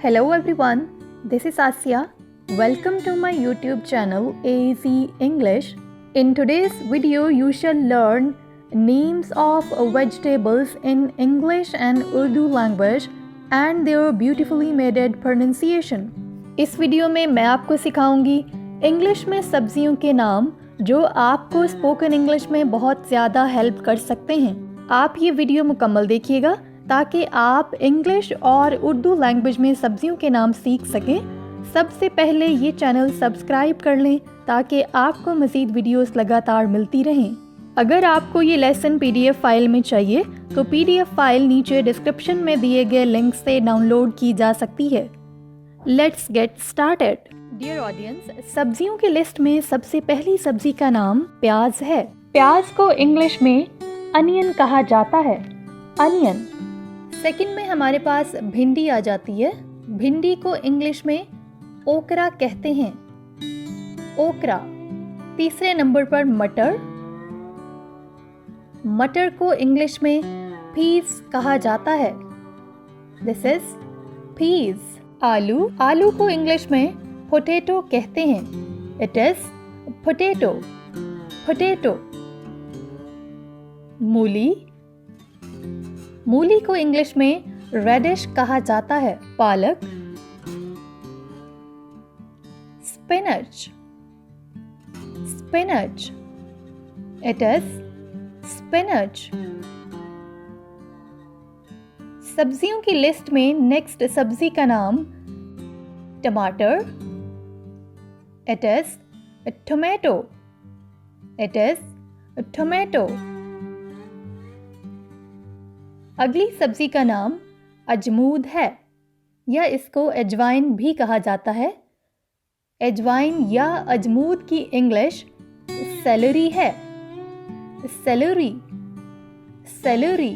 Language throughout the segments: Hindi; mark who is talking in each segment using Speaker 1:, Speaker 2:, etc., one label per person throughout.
Speaker 1: Hello everyone, this is Asya. Welcome to my YouTube channel AZ English. In today's video, you shall learn names of vegetables in English and Urdu language and their beautifully made pronunciation. इस वीडियो में मैं आपको सिखाऊंगी इंग्लिश में सब्जियों के नाम जो आपको स्पोकन इंग्लिश में बहुत ज़्यादा हेल्प कर सकते हैं। आप ये वीडियो मुकम्मल देखिएगा ताकि आप इंग्लिश और उर्दू लैंग्वेज में सब्जियों के नाम सीख सकें। सबसे पहले ये चैनल सब्सक्राइब कर लें ताकि आपको मज़ीद वीडियोस लगातार मिलती रहें। अगर आपको ये लेसन PDF फाइल में चाहिए तो PDF फाइल नीचे डिस्क्रिप्शन में दिए गए लिंक से डाउनलोड की जा सकती है। Let's get started. Dear audience, सब्जियों की लिस्ट में सबसे पहली सब्जी का नाम प्याज है। प्याज को इंग्लिश में अनियन कहा जाता है, अनियन। सेकंड में हमारे पास भिंडी आ जाती है। भिंडी को इंग्लिश में ओकरा कहते हैं, ओकरा। तीसरे नंबर पर मटर। मटर को इंग्लिश में पीस कहा जाता है, दिस इज पीस। आलू, आलू को इंग्लिश में पोटैटो कहते हैं, इट इज पोटैटो, पोटैटो। मूली, मूली को इंग्लिश में रेडिश कहा जाता है, पालक। Spinach, spinach, it is spinach. सब्जियों की लिस्ट में नेक्स्ट सब्जी का नाम टमाटर, it is tomato, it is tomato. अगली सब्जी का नाम अजमूद है या इसको अजवाइन भी कहा जाता है। अजवाइन या अजमूद की इंग्लिश सेलरी है, सेलरी, सेलरी।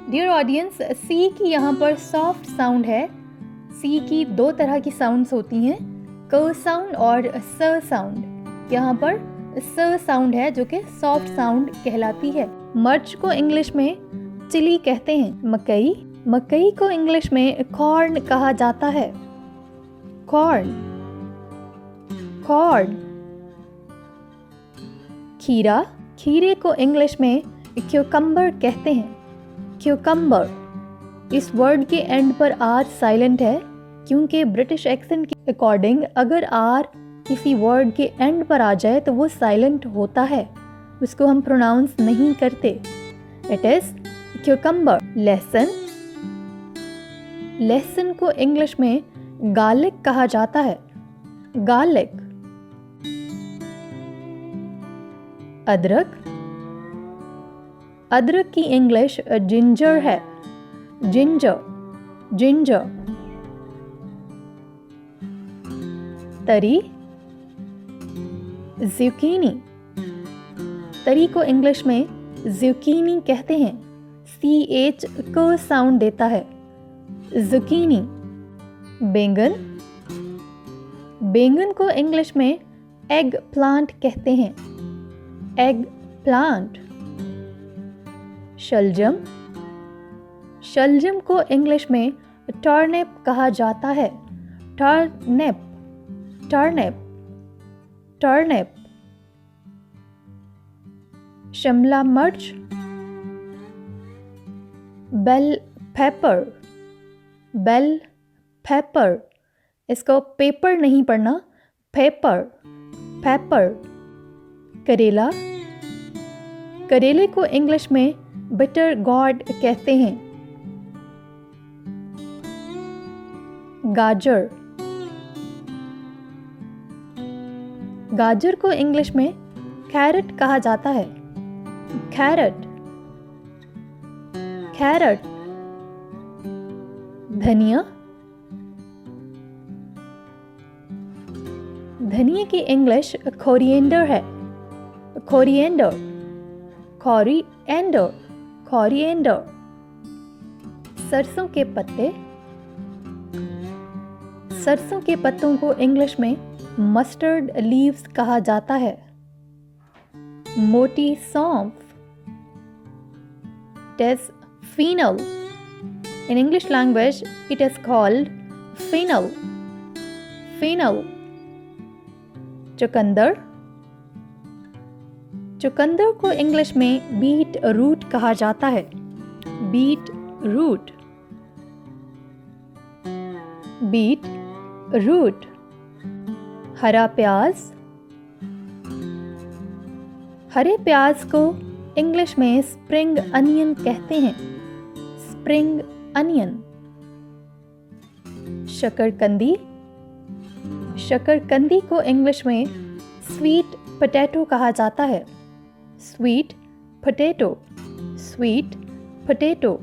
Speaker 1: डियर ऑडियंस, सी की यहाँ पर सॉफ्ट साउंड है। सी की दो तरह की साउंड्स होती हैं, क साउंड और स साउंड। यहाँ पर स साउंड है जो कि सॉफ्ट साउंड कहलाती है। मर्च को इंग्लिश में चिली कहते हैं। मकई, मकई को इंग्लिश में कॉर्न कहा जाता है, कॉर्न, कॉर्न। खीरा, खीरे को इंग्लिश में क्यूकम्बर कहते हैं, क्यूकम्बर। इस वर्ड के एंड पर आर साइलेंट है क्योंकि ब्रिटिश एक्सेंट के अकॉर्डिंग अगर आर किसी वर्ड के एंड पर आ जाए तो वो साइलेंट होता है, उसको हम प्रोनाउंस नहीं करते। It is cucumber. लहसुन, लहसुन को इंग्लिश में गार्लिक कहा जाता है, गार्लिक। अदरक, अदरक की इंग्लिश जिंजर है, जिंजर, जिंजर। तरी, ज़ुकीनी, तरी को इंग्लिश में ज़ुकीनी कहते हैं, CH को साउंड देता है, ज़ुकीनी। बैंगन, बैंगन को इंग्लिश में एग प्लांट कहते हैं, एग प्लांट। शलजम, शलजम को इंग्लिश में टर्निप कहा जाता है, टर्निप, टर्निप, टर्निप। शिमला मिर्च, बेल पेपर, बेल पेपर। इसको पेपर नहीं पढ़ना, पेपर, पेपर। करेला, करेले को इंग्लिश में बिटर गॉड कहते हैं। गाजर, गाजर को इंग्लिश में कैरेट कहा जाता है, कैरेट, कैरेट। धनिया, धनिया की इंग्लिश कोरिएंडर है, कोरिएंडर, कोरिएंडर, कोरिएंडर। सरसों के पत्ते, सरसों के पत्तों को इंग्लिश में मस्टर्ड लीव्स कहा जाता है। मोटी सौंफ, it is fennel, In English language, it is called fennel. Fennel. चुकंदर. चुकंदर को इंग्लिश में बीट रूट कहा जाता है. Beetroot. Beetroot. हरा प्याज. हरे प्याज को इंग्लिश में स्प्रिंग अनियन कहते हैं. Spring onion. शकरकंदी. शकरकंदी को इंग्लिश में स्वीट पोटैटो कहा जाता है. Sweet potato. Sweet potato.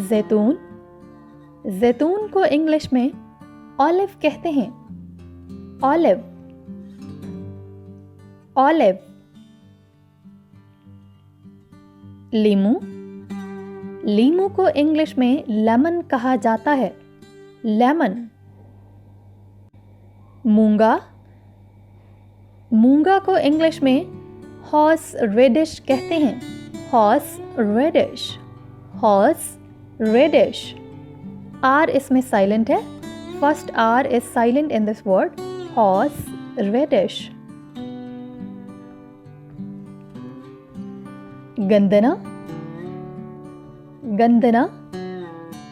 Speaker 1: जैतून. जैतून को इंग्लिश में ऑलिव कहते हैं. ऑलिव. ऑलिव. लीमू. लीमू को इंग्लिश में लेमन कहा जाता है. लेमन. मूंगा. मूंगा को इंग्लिश में हॉर्स रेडिश कहते हैं. Horseradish. Horseradish. R इसमें साइलेंट है. First R is silent in this word. Horseradish. गंदना. गंदना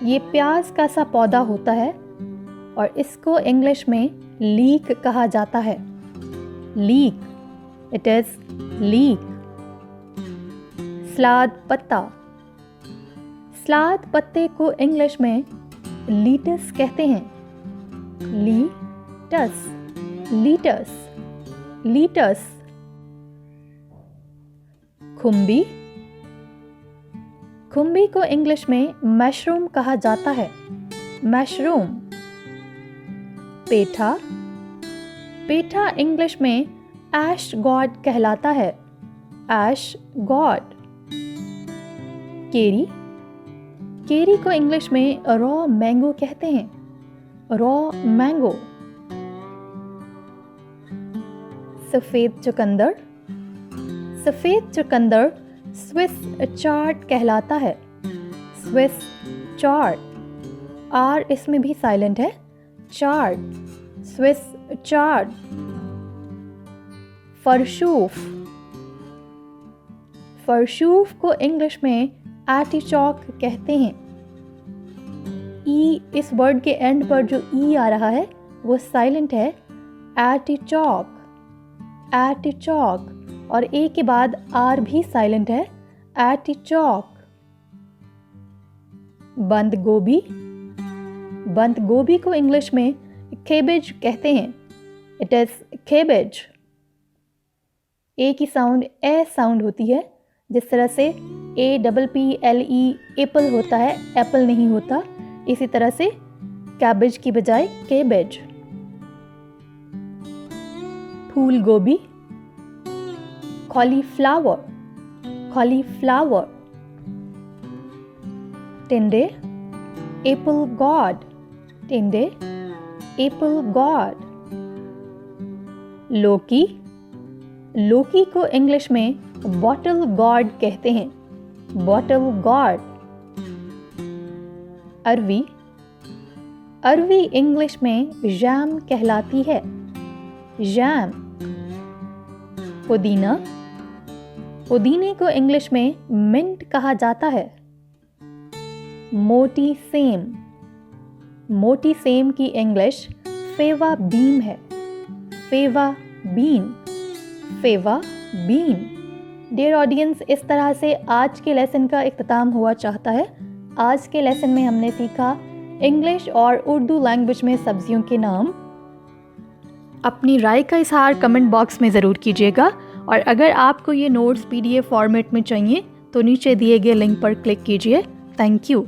Speaker 1: ये प्याज का सा पौधा होता है और इसको इंग्लिश में लीक कहा जाता है. लीक. It is leek. सलाद पत्ता. सलाद पत्ते को इंग्लिश में लीटस कहते हैं. लीटस. लीटस. लीटस. खुम्बी. खुम्बी को इंग्लिश में मशरूम कहा जाता है. मशरूम. पेठा. पेठा इंग्लिश में ऐश गॉड कहलाता है. ऐश गॉड. केरी. केरी को इंग्लिश में रॉ मैंगो कहते हैं. Raw mango. सफेद चुकंदर. सफेद चुकंदर स्विस चार्ट कहलाता है. Swiss chart. आर इसमें भी साइलेंट है. चार्ट. Swiss chard. फरशूफ. फरशूफ को इंग्लिश में आर्टिचॉक कहते हैं. ई इस वर्ड के एंड पर जो ई आ रहा है वो साइलेंट है. आर्टिचॉक. आर्टिचॉक. और ए के बाद आर भी साइलेंट है. आर्टिचॉक. बंद गोभी. बंद गोभी को इंग्लिश में केबेज कहते हैं. It is cabbage. ए की साउंड ए साउंड होती है. जिस तरह से APPLE एप्पल होता है, एप्पल नहीं होता. इसी तरह से कैबेज की बजाय केबेज. फूल गोभी. कॉलीफ्लावर. कॉलीफ्लावर. टिंडे. Apple gourd. टिंडे. Apple gourd. लौकी. लौकी को इंग्लिश में बॉटल गॉड कहते हैं. Bottle gourd. अरवी. अरवी इंग्लिश में जैम कहलाती है. जैम. पुदीना. पुदीने को इंग्लिश में मिंट कहा जाता है. मोटी सेम. मोटी सेम की इंग्लिश फेवा बीन है. Fava bean. Fava bean. Dear audience, इस तरह से आज के लेसन का इख्तिताम हुआ चाहता है. आज के लेसन में हमने सीखा इंग्लिश और उर्दू लैंग्वेज में सब्जियों के नाम. अपनी राय का इजहार कमेंट बॉक्स में ज़रूर कीजिएगा और अगर आपको ये नोट्स PDF फॉर्मेट में चाहिए तो नीचे दिए गए लिंक पर क्लिक कीजिए. Thank you.